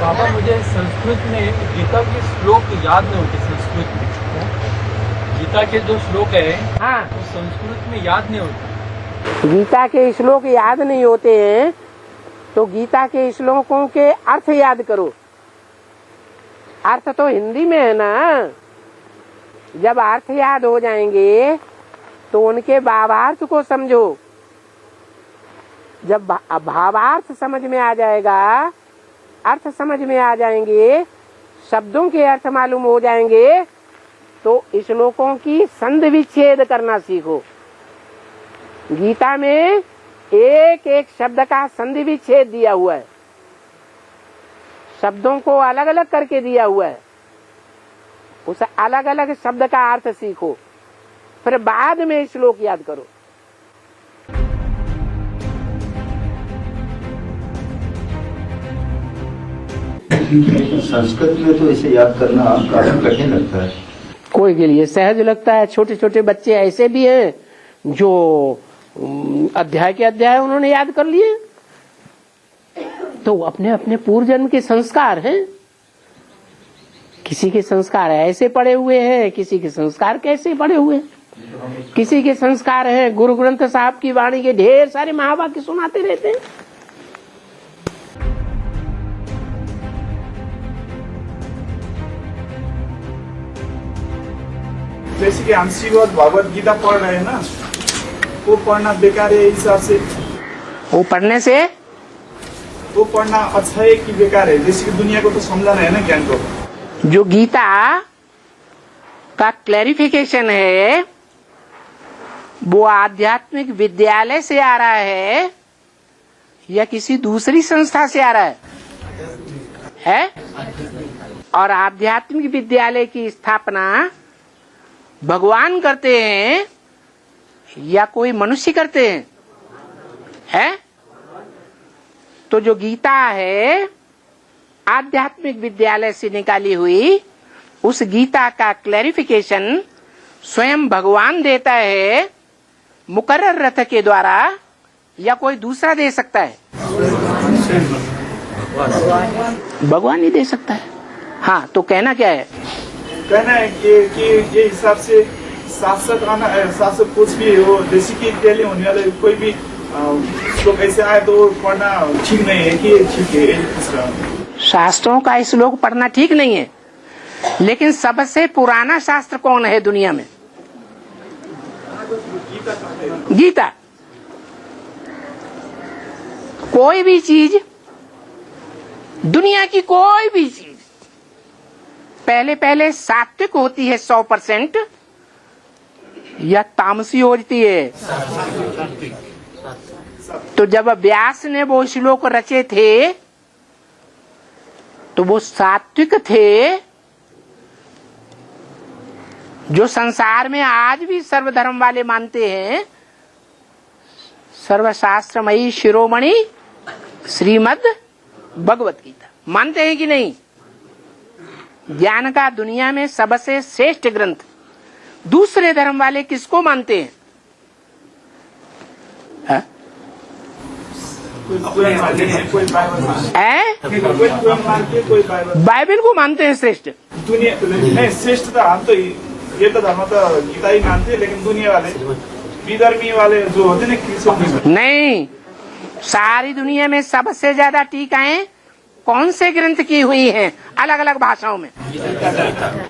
बाबा मुझे संस्कृत में गीता के श्लोक याद नहीं होते। संस्कृत में गीता के जो श्लोक है हाँ, वो संस्कृत में याद नहीं होते। गीता के श्लोक याद नहीं होते हैं तो गीता के श्लोकों के अर्थ याद करो। अर्थ तो हिंदी में है ना। जब अर्थ याद हो जाएंगे तो उनके भावार्थ को समझो। जब भावार्थ समझ में आ जाएगा, अर्थ समझ में आ जाएंगे, शब्दों के अर्थ मालूम हो जाएंगे तो श्लोकों की संधि विच्छेद करना सीखो। गीता में एक एक शब्द का संधि विच्छेद दिया हुआ है, शब्दों को अलग अलग करके दिया हुआ है। उस अलग अलग शब्द का अर्थ सीखो, फिर बाद में श्लोक याद करो। संस्कृत में तो इसे याद करना काफी कठिन लगता है। कोई के लिए सहज लगता है। छोटे छोटे बच्चे ऐसे भी हैं जो अध्याय के अध्याय उन्होंने याद कर लिए। तो अपने अपने पूर्व जन्म के संस्कार हैं। किसी के संस्कार ऐसे पड़े हुए हैं, किसी के संस्कार कैसे पड़े हुए हैं। किसी के संस्कार हैं गुरु ग्रंथ साहब की वाणी के ढेर सारे महावाक्य सुनाते रहते हैं। जैसे कि हम श्रीमद् भगवत गीता पढ़ रहे हैं ना, वो पढ़ना बेकार है हिसाब से। वो पढ़ने से वो पढ़ना अच्छा है कि बेकार है? जैसे कि दुनिया को तो समझाना है ना ज्ञान को। जो गीता का क्लैरिफिकेशन है वो आध्यात्मिक विद्यालय से आ रहा है या किसी दूसरी संस्था से आ रहा है? और आध्यात्मिक विद्यालय की स्थापना भगवान करते हैं या कोई मनुष्य करते हैं? है? तो जो गीता है आध्यात्मिक विद्यालय से निकाली हुई, उस गीता का क्लैरिफिकेशन स्वयं भगवान देता है मुकर्रर रथ के द्वारा या कोई दूसरा दे सकता है? भगवान ही दे सकता है। हाँ, तो कहना क्या है? कहना है कि ये हिसाब से शासक कुछ भी हो, जैसे कि डेली होने वाले कोई भी श्लोक ऐसे आए तो पढ़ना ठीक नहीं है कि ठीक है इसका? शास्त्रों का श्लोक पढ़ना ठीक नहीं है, लेकिन सबसे पुराना शास्त्र कौन है दुनिया में? गीता। कोई भी चीज, दुनिया की कोई भी चीज पहले सात्विक होती है 100% या तामसी होती है? तो जब व्यास ने वो श्लोक रचे थे तो वो सात्विक थे, जो संसार में आज भी सर्वधर्म वाले मानते हैं। सर्वशास्त्रमयी शिरोमणि श्रीमद् भगवत गीता मानते हैं कि नहीं? ज्ञान का दुनिया में सबसे श्रेष्ठ ग्रंथ। दूसरे धर्म वाले किसको मानते हैं? बाइबल को मानते हैं श्रेष्ठ। दुनिया नहीं श्रेष्ठ तो हम तो ये तो धर्म तो गीता ही मानते हैं, लेकिन दुनिया वाले विधर्मी वाले जो होते ना नहीं, सारी दुनिया में सबसे ज्यादा टीकाएं कौन से ग्रंथ की हुई हैं अलग अलग भाषाओं में?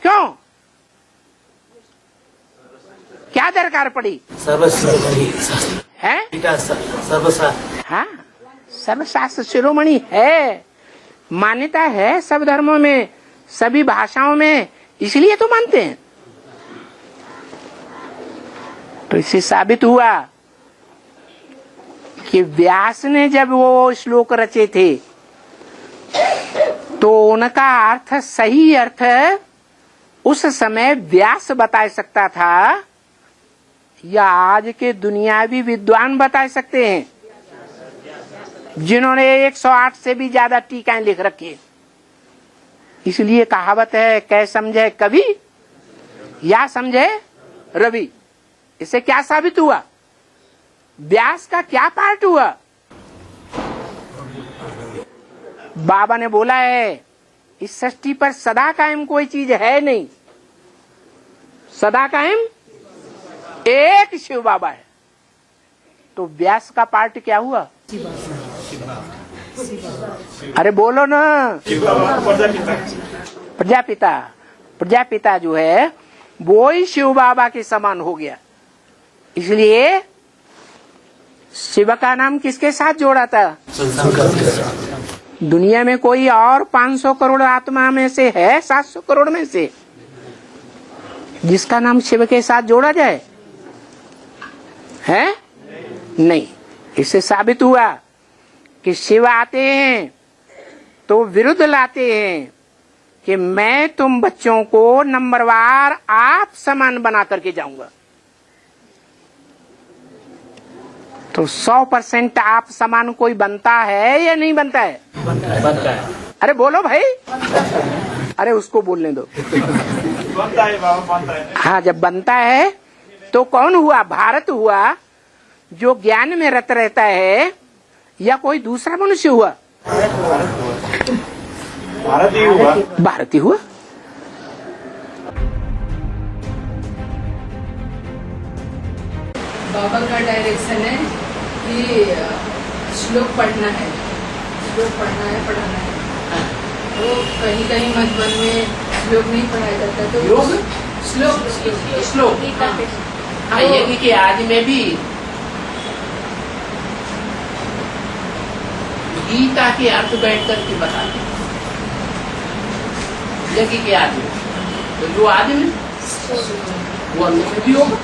क्यों? क्या दरकार पड़ी? है? हाँ, सर्वशास्त्र शिरोमणि है, मान्यता है सब धर्मों में, सभी भाषाओं में, इसलिए तो मानते हैं। तो इससे साबित हुआ कि व्यास ने जब वो श्लोक रचे थे तो उनका अर्थ, सही अर्थ उस समय व्यास बता सकता था या आज के दुनियावी विद्वान बता सकते हैं जिन्होंने 108 से भी ज्यादा टीकाएं लिख रखी है। इसलिए कहावत है, कै समझे कवि या समझे रवि। इससे क्या साबित हुआ? व्यास का क्या पार्ट हुआ? बाबा ने बोला है इस सृष्टि पर सदा कायम कोई चीज है नहीं, सदा कायम एक शिव बाबा है। तो व्यास का पार्ट क्या हुआ? अरे बोलो ना। प्रजापिता, प्रजापिता जो है वो ही शिव बाबा के समान हो गया। इसलिए शिव का नाम किसके साथ जोड़ा था? दुनिया में कोई और 500 करोड़ आत्मा में से है, 700 करोड़ में से, जिसका नाम शिव के साथ जोड़ा जाए? है नहीं। इससे साबित हुआ कि शिव आते हैं तो विरुद्ध लाते हैं कि मैं तुम बच्चों को नंबरवार आप समान बना करके जाऊंगा। तो 100% आप समान कोई बनता है या नहीं बनता है? बनता है। अरे बोलो भाई। अरे उसको बोलने दो। बनता है बाबा, बनता है। हाँ, जब बनता है तो कौन हुआ? भारत हुआ जो ज्ञान में रत रहता है, या कोई दूसरा मनुष्य हुआ? भारत ही हुआ। भारत ही हुआ। बाबा का डायरेक्शन है कि श्लोक पढ़ना है, श्लोक पढ़ना है, पढ़ाना है। तो कहीं कहीं मधुबन में श्लोक नहीं पढ़ाया जाता, तो श्लोक श्लोक हाँ, यज्ञ के आदि में भी गीता के अर्थ बैठ करके बताते हैं। यज्ञ के आदि में तो जो आदि में वो अंदर में भी होगा।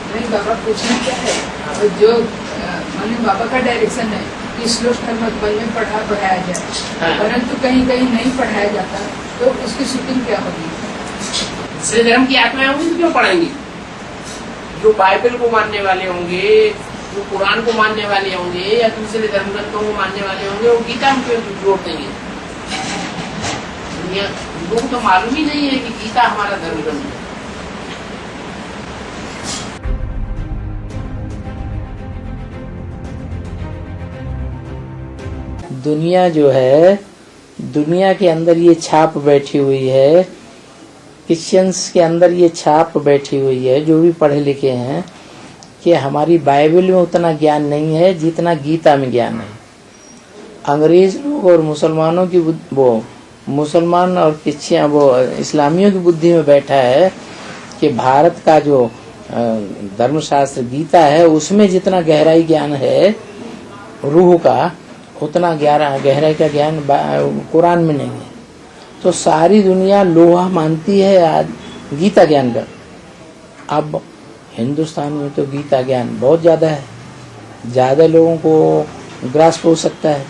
नहीं, बाबा पूछना क्या है, तो जो माने बाबा का डायरेक्शन है कि श्लोक हर मधुबन में पढ़ाया जाए, परंतु कहीं कहीं नहीं पढ़ाया जाता, तो उसकी शूटिंग क्या होगी? दूसरे धर्म की आत्माएं होंगी तो क्यों पढ़ाएंगी? जो बाइबल को मानने वाले होंगे, जो कुरान को मानने वाले होंगे, या दूसरे धर्म ग्रंथों को मानने वाले होंगे, वो गीता में क्यों जोड़ देंगे? लोगों को मालूम ही नहीं है कि गीता हमारा धर्म ग्रंथ है। दुनिया जो है, दुनिया के अंदर ये छाप बैठी हुई है, क्रिश्चियंस के अंदर ये छाप बैठी हुई है, जो भी पढ़े लिखे हैं, कि हमारी बाइबल में उतना ज्ञान नहीं है जितना गीता में ज्ञान है। अंग्रेज लोग और मुसलमानों की वो मुसलमान और क्रिश्चियन वो इस्लामियों की बुद्धि में बैठा है कि भारत का जो धर्मशास्त्र गीता है उसमें जितना गहराई ज्ञान है रूह का, उतना गहराई का ज्ञान कुरान में नहीं है। तो सारी दुनिया लोहा मानती है आज गीता ज्ञान का। अब हिंदुस्तान में तो गीता ज्ञान बहुत ज़्यादा है, ज़्यादा लोगों को ग्रास्प हो सकता है।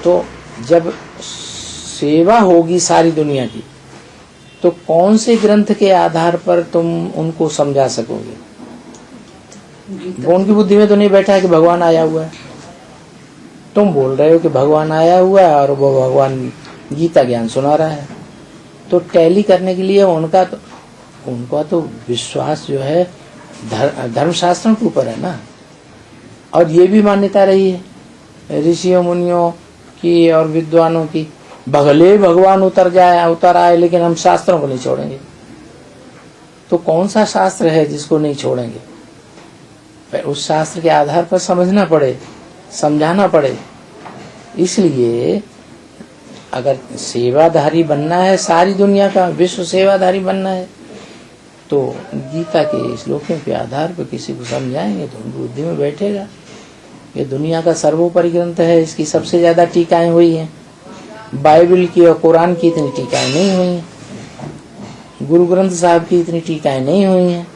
तो जब सेवा होगी सारी दुनिया की, तो कौन से ग्रंथ के आधार पर तुम उनको समझा सकोगे? वो उनकी बुद्धि में तो नहीं बैठा है कि भगवान आया हुआ है। तुम बोल रहे हो कि भगवान आया हुआ है और वो भगवान गीता ज्ञान सुना रहा है। तो टैली करने के लिए उनका तो विश्वास जो है धर्मशास्त्रों के ऊपर है ना। और ये भी मान्यता रही है ऋषियों मुनियों की और विद्वानों की, भले भगवान उतर आए लेकिन हम शास्त्रों को नहीं छोड़ेंगे। तो कौन सा शास्त्र है जिसको नहीं छोड़ेंगे? उस शास्त्र के आधार पर समझना पड़े, समझाना पड़े। इसलिए अगर सेवाधारी बनना है, सारी दुनिया का विश्व सेवाधारी बनना है, तो गीता के श्लोकों के आधार पर किसी को समझाएंगे तो उनकी बुद्धि में बैठेगा। ये दुनिया का सर्वोपरि ग्रंथ है, इसकी सबसे ज्यादा टीकाएं हुई हैं। बाइबल की और कुरान की इतनी टीकाएं नहीं हुई हैं, गुरु ग्रंथ साहब की इतनी टीकाएं नहीं हुई हैं।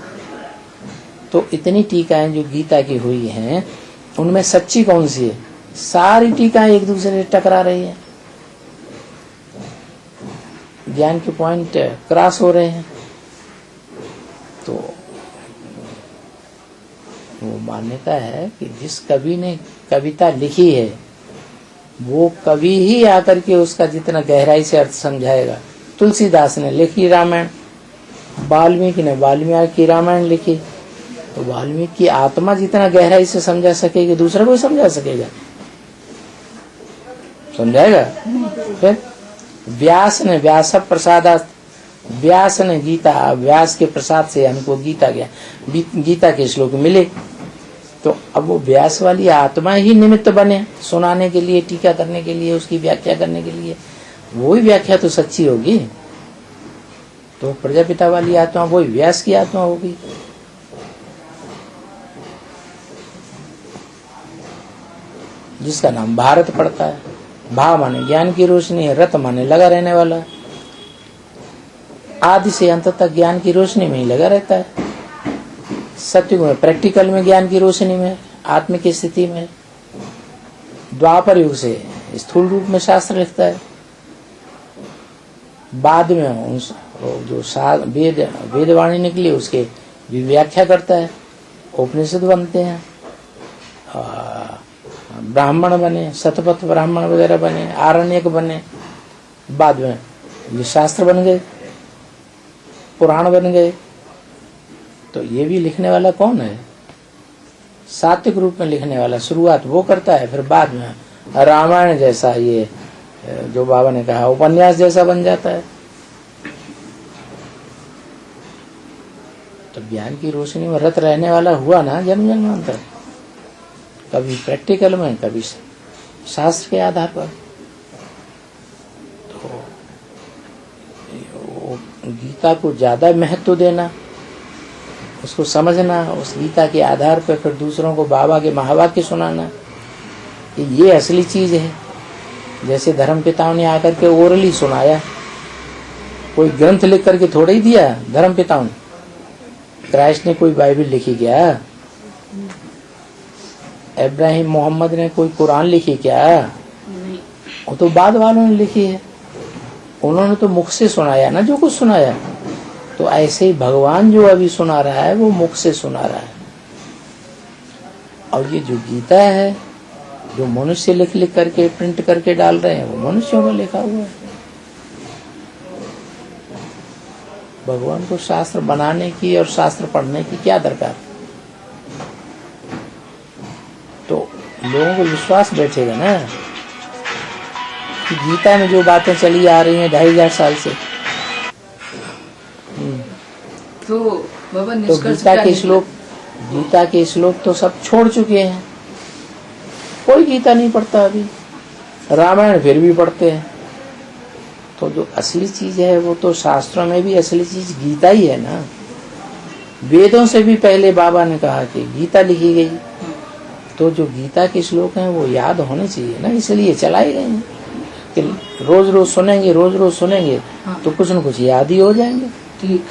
तो इतनी टीकाएं जो गीता की हुई हैं, उनमें सच्ची कौन सी है? सारी टीकाएं एक दूसरे से टकरा रही है, ज्ञान के पॉइंट क्रॉस हो रहे हैं। तो वो मान्यता है कि जिस कवि ने कविता लिखी है वो कवि ही आकर के उसका जितना गहराई से अर्थ समझाएगा। तुलसीदास ने लिखी रामायण, वाल्मीकि ने वाल्मीकि रामायण लिखी, तो वाल्मीकि की आत्मा जितना गहराई से समझा सकेगी दूसरा कोई समझा सकेगा? समझाएगा? फिर व्यास ने व्यास प्रसादात, व्यास ने गीता, व्यास के प्रसाद से हमको गीता के श्लोक मिले। तो अब वो व्यास वाली आत्मा ही निमित्त बने सुनाने के लिए, टीका करने के लिए, उसकी व्याख्या करने के लिए। वही व्याख्या तो सच्ची होगी। तो प्रजापिता वाली आत्मा वही व्यास की आत्मा होगी। जिसका नाम भारत पड़ता है। भा माने ज्ञान की रोशनी है, रत माने लगा रहने वाला। आदि से अंत तक ज्ञान की रोशनी में ही लगा रहता है। सत्युग में प्रैक्टिकल में ज्ञान की रोशनी में, आत्मिक स्थिति में। द्वापर युग से स्थूल रूप में शास्त्र लिखता है। बाद में जो वेदवाणी निकली उसके भी व्याख्या करता है। उपनिषद बनते हैं, ब्राह्मण बने, शतपथ ब्राह्मण वगैरह बने, आरण्यक बने। बाद में ये शास्त्र बन गए, पुराण बन गए। तो ये भी लिखने वाला कौन है? सात्विक रूप में लिखने वाला। शुरुआत वो करता है, फिर बाद में रामायण जैसा, ये जो बाबा ने कहा उपन्यास जैसा बन जाता है। तो ज्ञान की रोशनी में रत रहने वाला हुआ ना जन्म जन्मांतर, कभी प्रैक्टिकल में, कभी शास्त्र के आधार पर। तो गीता को ज्यादा महत्व देना, उसको समझना, उस गीता के आधार पर फिर दूसरों को बाबा के महावाक्य सुनाना, ये असली चीज है। जैसे धर्मपिताओं ने आकर के ओरली सुनाया, कोई ग्रंथ लिख करके थोड़ा ही दिया धर्मपिताओं ने। क्राइस्ट ने कोई बाइबल लिखी क्या? इब्राहिम मोहम्मद ने कोई कुरान लिखी क्या? वो तो बाद वालों ने लिखी है। उन्होंने तो मुख से सुनाया ना जो कुछ सुनाया। तो ऐसे ही भगवान जो अभी सुना रहा है वो मुख से सुना रहा है। और ये जो गीता है, जो मनुष्य लिख लिख करके प्रिंट करके डाल रहे हैं, वो मनुष्यों का लिखा हुआ है। भगवान को शास्त्र बनाने की और शास्त्र पढ़ने की क्या दरकार? तो लोगों को विश्वास बैठेगा ना कि गीता में जो बातें चली आ रही हैं 2500 साल से। तो बाबा तो गीता के श्लोक तो सब छोड़ चुके हैं। कोई गीता नहीं पढ़ता अभी। रामायण फिर भी पढ़ते हैं। तो जो असली चीज है वो तो शास्त्रों में भी असली चीज गीता ही है ना। वेदों से भी पहले बाबा ने कहा कि गीता लिखी गई। तो जो गीता के श्लोक हैं वो याद होने चाहिए ना, इसलिए चलाए गए हैं कि रोज रोज सुनेंगे हाँ। तो कुछ न कुछ याद ही हो जाएंगे। ठीक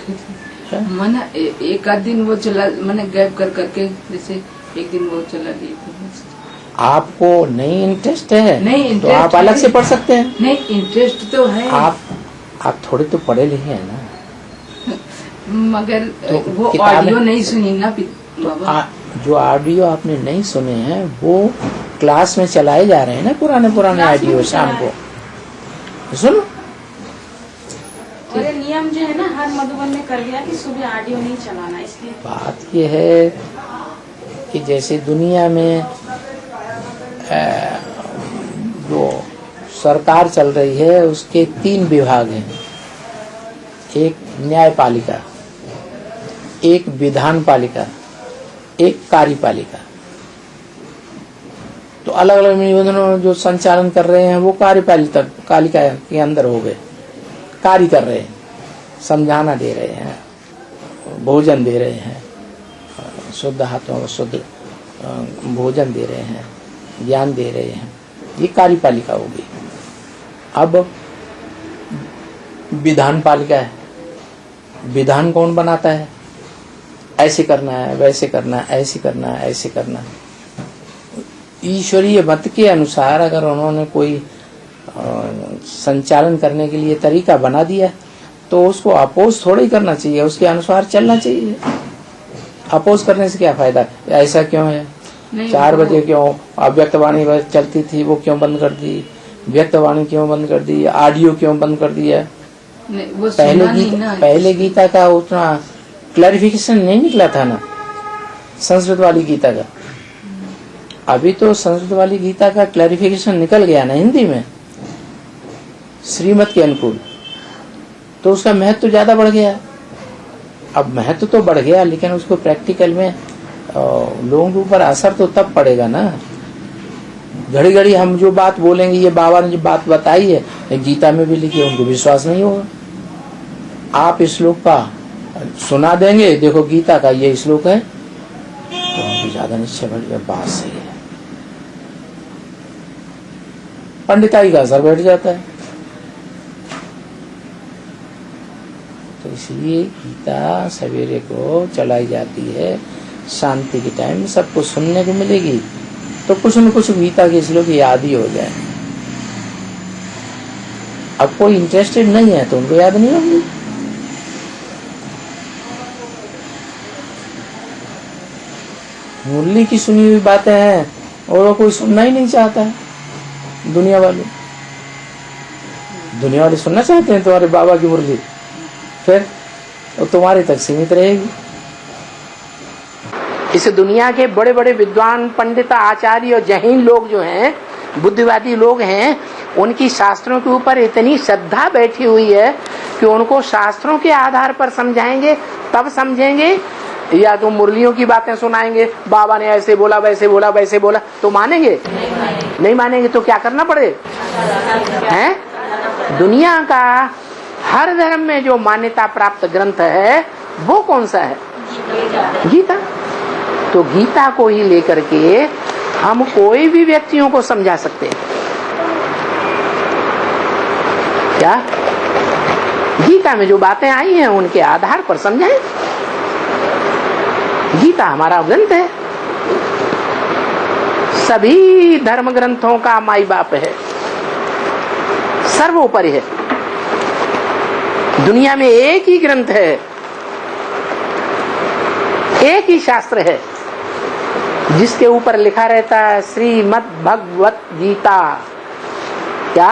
है। माना एक आध दिन वो चला, मैंने गैप कर करके, जैसे एक दिन वो चला गया। आपको नहीं इंटरेस्ट है नहीं, तो आप अलग से पढ़ सकते हैं। नहीं, इंटरेस्ट तो है। आप थोड़े तो पढ़े लिखे हैं ना। मगर तो वो ऑडियो नहीं सुनी ना बाबा। जो ऑडियो आपने नहीं सुने हैं वो क्लास में चलाए जा रहे हैं ना, पुराने ऑडियो शाम को सुनो। और ये नियम जो है ना हर मधुबन में कर दिया कि सुबह ऑडियो नहीं चलाना। इसलिए बात ये है कि जैसे दुनिया में जो सरकार चल रही है उसके 3 विभाग हैं। एक न्यायपालिका, एक विधान पालिका, एक कार्यपालिका। तो अलग अलग निबंधनों जो संचालन कर रहे हैं वो कार्यपालिका के अंदर हो गए। कार्य कर रहे हैं, समझाना दे रहे हैं, भोजन दे रहे हैं, शुद्ध हाथों को शुद्ध भोजन दे रहे हैं, ज्ञान दे रहे हैं। ये कार्यपालिका होगी। अब विधान पालिका है। विधान कौन बनाता है? ऐसे करना है, वैसे करना है, ऐसे करना है, ऐसे करना है। ईश्वरीय मत के अनुसार अगर उन्होंने कोई संचालन करने के लिए तरीका बना दिया तो उसको अपोज थोड़ा ही करना चाहिए, उसके अनुसार चलना चाहिए। अपोज करने से क्या फायदा? ऐसा क्यों है? 4 बजे क्यों अव्यक्तवाणी चलती थी वो क्यों बंद कर दी? व्यक्तवाणी क्यों बंद कर दी? ऑडियो क्यों बंद कर दिया? पहले गीता का उतना क्लैरिफिकेशन नहीं निकला था ना, संस्कृत वाली गीता का। अभी तो संस्कृत वाली गीता का क्लैरिफिकेशन निकल गया ना हिंदी में। श्रीमत के अनुकूल, तो उसका महत्व ज्यादा बढ़ गया। अब महत्व तो बढ़ गया, लेकिन उसको प्रैक्टिकल में लोगों के ऊपर असर तो तब पड़ेगा ना। घड़ी घड़ी हम जो बात बोलेंगे, ये बाबा ने जो बात बताई है गीता में भी लिखी है, उनको विश्वास नहीं होगा। आप इस श्लोक का सुना देंगे, देखो गीता का ये श्लोक है, तो उनको ज्यादा निश्चय बढ़ गया, बात सही है, पंडिताई का असर बैठ जाता है। तो इसलिए गीता सवेरे को चलाई जाती है, शांति के टाइम सबको सुनने को मिलेगी, तो कुछ न कुछ गीता के श्लोक याद ही हो जाए। अब कोई इंटरेस्टेड नहीं है तो उनको याद नहीं होगी। मुरली की सुनी हुई बातें हैं और वो कोई सुनना ही नहीं चाहता है। दुनिया वाले सुनना चाहते हैं तुम्हारे बाबा की मुरली, फिर वो तुम्हारे तक सीमित रहेगी। इस दुनिया के बड़े बड़े विद्वान, पंडित, आचार्य और जहीन लोग जो हैं, बुद्धिवादी लोग हैं, उनकी शास्त्रों के ऊपर इतनी श्रद्धा बैठी हुई है कि उनको शास्त्रों के आधार पर समझाएंगे तब समझेंगे, या तो मुरलियों की बातें सुनाएंगे, बाबा ने ऐसे बोला वैसे बोला वैसे बोला, तो मानेंगे? नहीं मानेंगे तो क्या करना पड़े हैं? दुनिया का हर धर्म में जो मान्यता प्राप्त ग्रंथ है वो कौन सा है? गीता। तो गीता को ही लेकर के हम कोई भी व्यक्तियों को समझा सकते हैं। क्या गीता में जो बातें आई हैं उनके आधार पर समझाएं। गीता हमारा ग्रंथ है, सभी धर्म ग्रंथों का माई बाप है, सर्वोपरि है। दुनिया में एक ही ग्रंथ है, एक ही शास्त्र है जिसके ऊपर लिखा रहता है श्रीमद् भगवत गीता। क्या?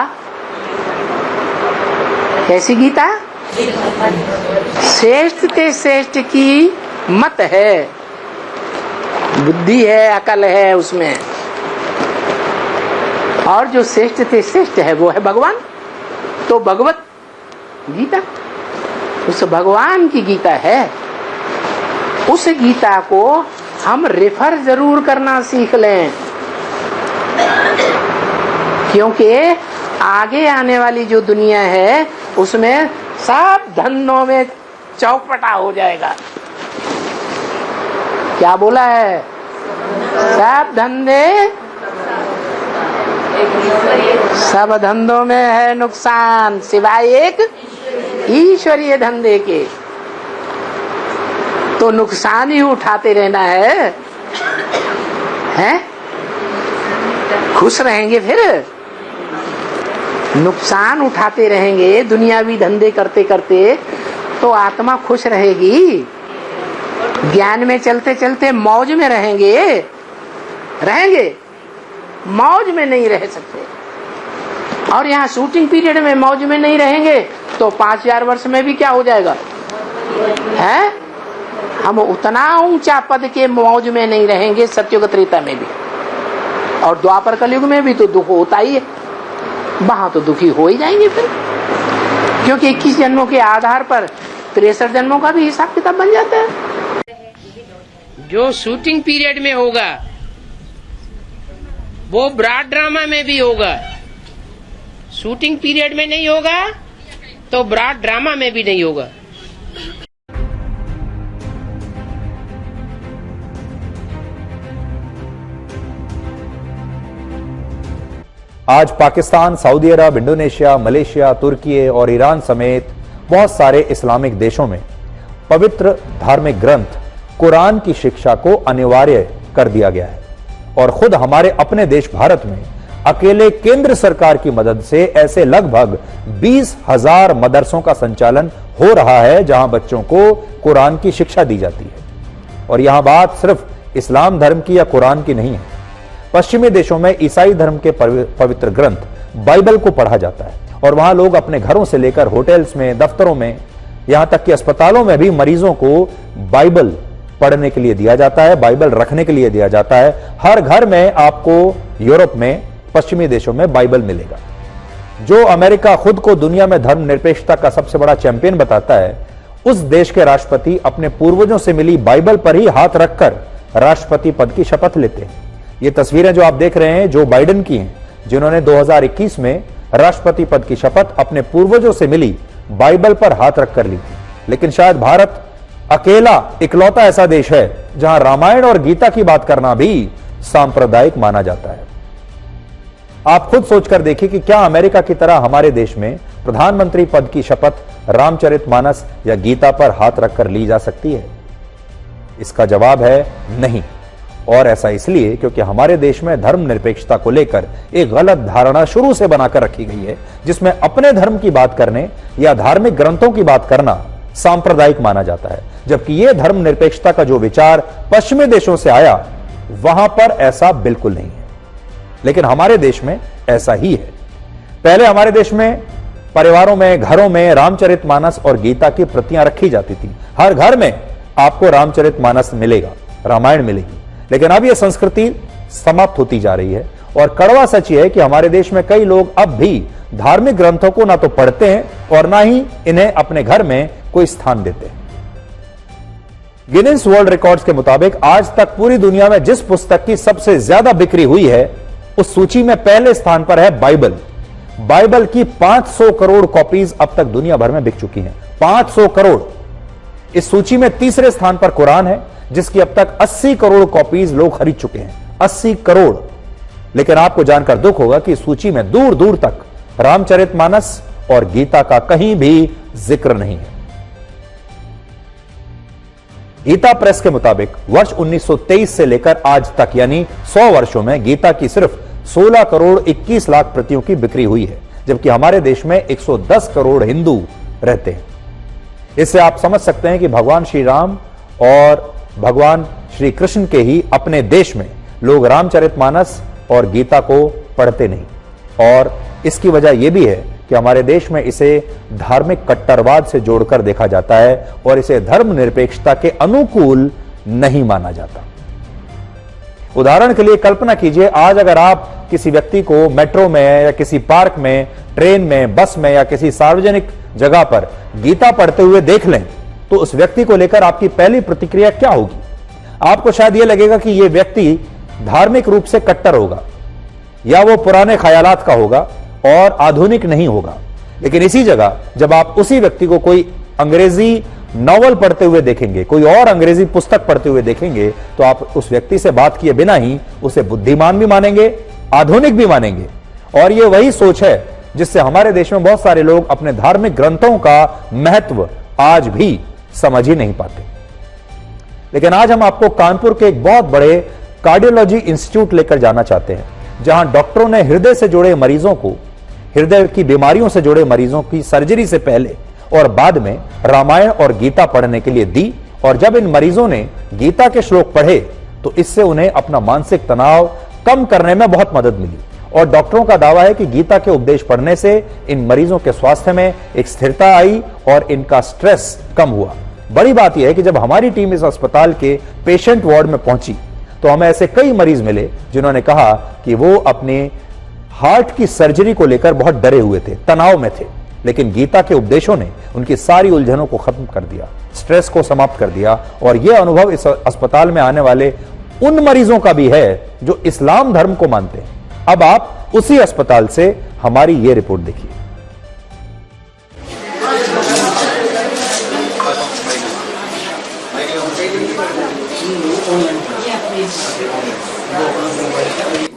कैसी गीता? श्रेष्ठ ते श्रेष्ठ की मत है, बुद्धि है, अकल है उसमें, और जो श्रेष्ठ ते श्रेष्ठ है वो है भगवान। तो भगवत गीता उस भगवान की गीता है। उस गीता को हम रेफर जरूर करना सीख लें, क्योंकि आगे आने वाली जो दुनिया है उसमें सब धंधों में चौपटा हो जाएगा। क्या बोला है? सब धंधे, सब धंधों में है नुकसान सिवाय एक ईश्वरीय धंधे के। तो नुकसान ही उठाते रहना है, हैं? खुश रहेंगे फिर? नुकसान उठाते रहेंगे दुनियावी धंधे करते करते तो आत्मा खुश रहेगी? ज्ञान में चलते चलते मौज में रहेंगे? मौज में नहीं रह सकते। और यहाँ शूटिंग पीरियड में मौज में नहीं रहेंगे तो 5000 वर्ष में भी क्या हो जाएगा? है? हम उतना ऊंचा पद के मौज में नहीं रहेंगे सत्युग त्रेता में भी, और द्वापर कलयुग में भी तो दुख होता ही है, वहां तो दुखी हो ही जाएंगे फिर, क्योंकि 21 जन्मों के आधार पर 63 जन्मों का भी हिसाब किताब बन जाता है। जो शूटिंग पीरियड में होगा वो ब्रॉड ड्रामा में भी होगा, शूटिंग पीरियड में नहीं होगा तो ब्रॉड ड्रामा में भी नहीं होगा। आज पाकिस्तान, सऊदी अरब, इंडोनेशिया, मलेशिया, तुर्की और ईरान समेत बहुत सारे इस्लामिक देशों में पवित्र धार्मिक ग्रंथ कुरान की शिक्षा को अनिवार्य कर दिया गया है। और खुद हमारे अपने देश भारत में अकेले केंद्र सरकार की मदद से ऐसे लगभग 20,000 मदरसों का संचालन हो रहा है जहां बच्चों को कुरान की शिक्षा दी जाती है। और यहां बात सिर्फ इस्लाम धर्म की या कुरान की नहीं है। पश्चिमी देशों में ईसाई धर्म के पवित्र ग्रंथ बाइबल को पढ़ा जाता है, और वहां लोग अपने घरों से लेकर होटल्स में, दफ्तरों में, यहां तक कि अस्पतालों में भी मरीजों को बाइबल पढ़ने के लिए दिया जाता है, बाइबल रखने के लिए दिया जाता है। हर घर में आपको यूरोप में, पश्चिमी देशों में बाइबल मिलेगा। जो अमेरिका खुद को दुनिया में धर्मनिरपेक्षता का सबसे बड़ा चैंपियन बताता है, उस देश के राष्ट्रपति अपने पूर्वजों से मिली बाइबल पर ही हाथ रखकर राष्ट्रपति पद की शपथ लेते हैं। ये तस्वीरें जो आप देख रहे हैं जो बाइडेन की हैं, जिन्होंने 2021 में राष्ट्रपति पद की शपथ अपने पूर्वजों से मिली बाइबल पर हाथ रखकर ली थी। लेकिन शायद भारत अकेला इकलौता ऐसा देश है जहां रामायण और गीता की बात करना भी सांप्रदायिक माना जाता है। आप खुद सोचकर देखिए कि क्या अमेरिका की तरह हमारे देश में प्रधानमंत्री पद की शपथ रामचरितमानस या गीता पर हाथ रखकर ली जा सकती है? इसका जवाब है नहीं। और ऐसा इसलिए क्योंकि हमारे देश में धर्मनिरपेक्षता को लेकर एक गलत धारणा शुरू से बनाकर रखी गई है, जिसमें अपने धर्म की बात करने या धार्मिक ग्रंथों की बात करना सांप्रदायिक माना जाता है, जबकि यह धर्मनिरपेक्षता का जो विचार पश्चिमी देशों से आया वहां पर ऐसा बिल्कुल नहीं है। लेकिन हमारे देश में ऐसा ही है। पहले हमारे देश में परिवारों में, घरों में रामचरितमानस और गीता की प्रतियां रखी जाती थी। हर घर में आपको रामचरितमानस मिलेगा, रामायण मिलेगी। लेकिन अब यह संस्कृति समाप्त होती जा रही है और कड़वा सच यह है कि हमारे देश में कई लोग अब भी धार्मिक ग्रंथों को ना तो पढ़ते हैं और ना ही इन्हें अपने घर में कोई स्थान देते हैं। गिनीज वर्ल्ड रिकॉर्ड्स के मुताबिक आज तक पूरी दुनिया में जिस पुस्तक की सबसे ज्यादा बिक्री हुई है, उस सूची में पहले स्थान पर है बाइबल। बाइबल की 500 करोड़ कॉपीज अब तक दुनिया भर में बिक चुकी हैं। 500 करोड़। इस सूची में तीसरे स्थान पर कुरान है, जिसकी अब तक 80 करोड़ कॉपीज लोग खरीद चुके हैं। 80 करोड़। लेकिन आपको जानकर दुख होगा कि इस सूची में दूर दूर तक रामचरितमानस और गीता का कहीं भी जिक्र नहीं है। गीता प्रेस के मुताबिक वर्ष 1923 से लेकर आज तक यानी 100 वर्षों में गीता की सिर्फ 16 करोड़ 21 लाख प्रतियों की बिक्री हुई है, जबकि हमारे देश में 110 करोड़ हिंदू रहते हैं। इससे आप समझ सकते हैं कि भगवान श्री राम और भगवान श्री कृष्ण के ही अपने देश में लोग रामचरितमानस और गीता को पढ़ते नहीं। और इसकी वजह यह भी है कि हमारे देश में इसे धार्मिक कट्टरवाद से जोड़कर देखा जाता है और इसे धर्मनिरपेक्षता के अनुकूल नहीं माना जाता। उदाहरण के लिए कल्पना कीजिए, आज अगर आप किसी व्यक्ति को मेट्रो में या किसी पार्क में, ट्रेन में, बस में या किसी सार्वजनिक जगह पर गीता पढ़ते हुए देख लें, तो उस व्यक्ति को लेकर आपकी पहली प्रतिक्रिया क्या होगी? आपको शायद यह लगेगा कि यह व्यक्ति धार्मिक रूप से कट्टर होगा या वो पुराने ख्यालात का होगा और आधुनिक नहीं होगा। लेकिन इसी जगह जब आप उसी व्यक्ति को कोई अंग्रेजी नॉवल पढ़ते हुए देखेंगे, कोई और अंग्रेजी पुस्तक पढ़ते हुए देखेंगे, तो आप उस व्यक्ति से बात किए बिना ही उसे बुद्धिमान भी मानेंगे, आधुनिक भी मानेंगे। और यह वही सोच है जिससे हमारे देश में बहुत सारे लोग अपने धार्मिक ग्रंथों का महत्व आज भी समझ ही नहीं पाते। लेकिन आज हम आपको कानपुर के एक बहुत बड़े कार्डियोलॉजी इंस्टीट्यूट लेकर जाना चाहते हैं, जहां डॉक्टरों ने हृदय से जुड़े मरीजों को, हृदय की बीमारियों से जुड़े मरीजों की सर्जरी से पहले और बाद में रामायण और गीता पढ़ने के लिए दी। और जब इन मरीजों ने गीता के श्लोक पढ़े तो इससे उन्हें अपना मानसिक तनाव कम करने में बहुत मदद मिली। और डॉक्टरों का दावा है कि गीता के उपदेश पढ़ने से इन मरीजों के स्वास्थ्य में एक स्थिरता आई और इनका स्ट्रेस कम हुआ। बड़ी बात यह है कि जब हमारी टीम इस अस्पताल के पेशेंट वार्ड में पहुंची तो हमें ऐसे कई मरीज मिले जिन्होंने कहा कि वो अपने हार्ट की सर्जरी को लेकर बहुत डरे हुए थे, तनाव में थे। लेकिन गीता के उपदेशों ने उनकी सारी उलझनों को खत्म कर दिया, स्ट्रेस को समाप्त कर दिया। और यह अनुभव इस अस्पताल में आने वाले उन मरीजों का भी है जो इस्लाम धर्म को मानते हैं। अब आप उसी अस्पताल से हमारी यह रिपोर्ट देखिए।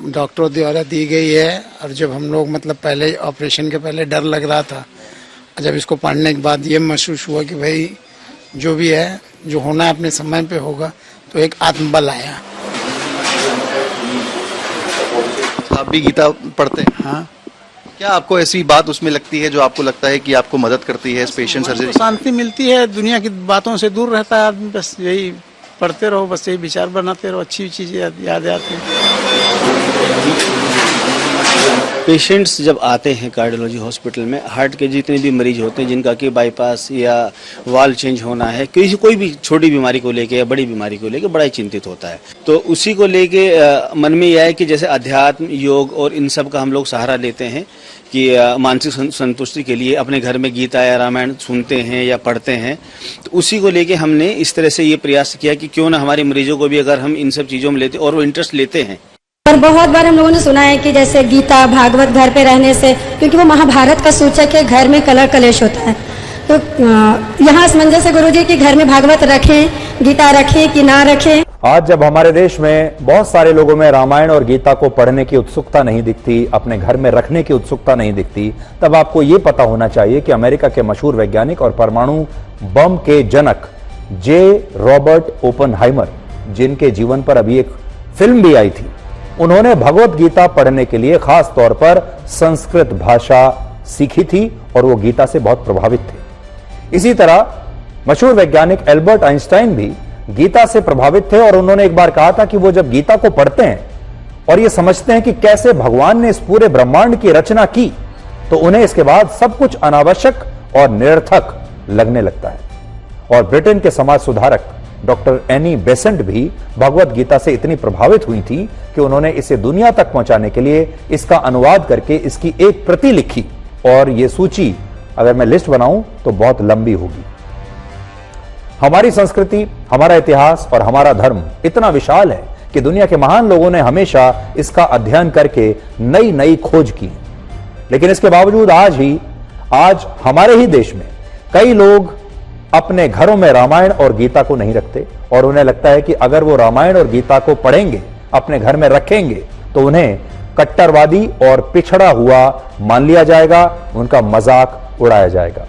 डॉक्टरों द्वारा दी गई है। और जब हम लोग मतलब पहले ऑपरेशन के पहले डर लग रहा था, जब इसको पढ़ने के बाद ये महसूस हुआ कि भाई जो भी है, जो होना है अपने समय पे होगा, तो एक आत्मबल आया। आप भी गीता पढ़ते हैं? हाँ। क्या आपको ऐसी बात उसमें लगती है जो आपको लगता है कि आपको मदद करती है इस पेशेंट सर्जरी? शांति मिलती है, दुनिया की बातों से दूर रहता है आदमी। बस यही पढ़ते रहो, बस यही विचार बनाते रहो, अच्छी चीजें याद आती हैं। पेशेंट्स जब आते हैं कार्डियोलॉजी हॉस्पिटल में, हार्ट के जितने भी मरीज होते हैं जिनका कि बाईपास या वाल्व चेंज होना है, कोई भी छोटी बीमारी को लेके या बड़ी बीमारी को लेके बड़ा ही चिंतित होता है। तो उसी को लेके मन में यह है कि जैसे अध्यात्म, योग और इन सब का हम लोग सहारा लेते हैं कि मानसिक संतुष्टि के लिए अपने घर में गीता या रामायण सुनते हैं या पढ़ते हैं, तो उसी को लेके हमने इस तरह से ये प्रयास किया कि क्यों ना हमारे मरीजों को भी अगर हम इन सब चीज़ों में लेते और वो इंटरेस्ट लेते हैं। और बहुत बार हम लोगों ने सुना है कि जैसे गीता भागवत घर पे रहने से, क्योंकि वो महाभारत का सूचक है, घर में कलह कलेश होता है, तो यहाँ असमंजस है गुरुजी कि घर में भागवत रखें, गीता रखें कि ना रखें। आज जब हमारे देश में बहुत सारे लोगों में रामायण और गीता को पढ़ने की उत्सुकता नहीं दिखती, अपने घर में रखने की उत्सुकता नहीं दिखती, तब आपको ये पता होना चाहिए कि अमेरिका के मशहूर वैज्ञानिक और परमाणु बम के जनक जे रॉबर्ट ओपनहाइमर, जिनके जीवन पर अभी एक फिल्म भी आई थी, उन्होंने भगवत गीता पढ़ने के लिए खास तौर पर संस्कृत भाषा सीखी थी और वो गीता से बहुत प्रभावित थे। इसी तरह मशहूर वैज्ञानिक एल्बर्ट आइंस्टाइन भी गीता से प्रभावित थे और उन्होंने एक बार कहा था कि वो जब गीता को पढ़ते हैं और ये समझते हैं कि कैसे भगवान ने इस पूरे ब्रह्मांड की रचना की, तो उन्हें इसके बाद सब कुछ अनावश्यक और निरर्थक लगने लगता है। और ब्रिटेन के समाज सुधारक डॉक्टर एनी बेसेंट भी भगवत गीता से इतनी प्रभावित हुई थी कि उन्होंने इसे दुनिया तक पहुंचाने के लिए इसका अनुवाद करके इसकी एक प्रति लिखी, और यह सूची अगर मैं लिस्ट बनाऊं तो बहुत लंबी होगी। हमारी संस्कृति, हमारा इतिहास और हमारा धर्म इतना विशाल है कि दुनिया के महान लोगों ने हमेशा इसका अध्ययन करके नई नई खोज की, लेकिन इसके बावजूद आज हमारे ही देश में कई लोग अपने घरों में रामायण और गीता को नहीं रखते और उन्हें लगता है कि अगर वो रामायण और गीता को पढ़ेंगे, अपने घर में रखेंगे, तो उन्हें कट्टरवादी और पिछड़ा हुआ मान लिया जाएगा, उनका मजाक उड़ाया जाएगा।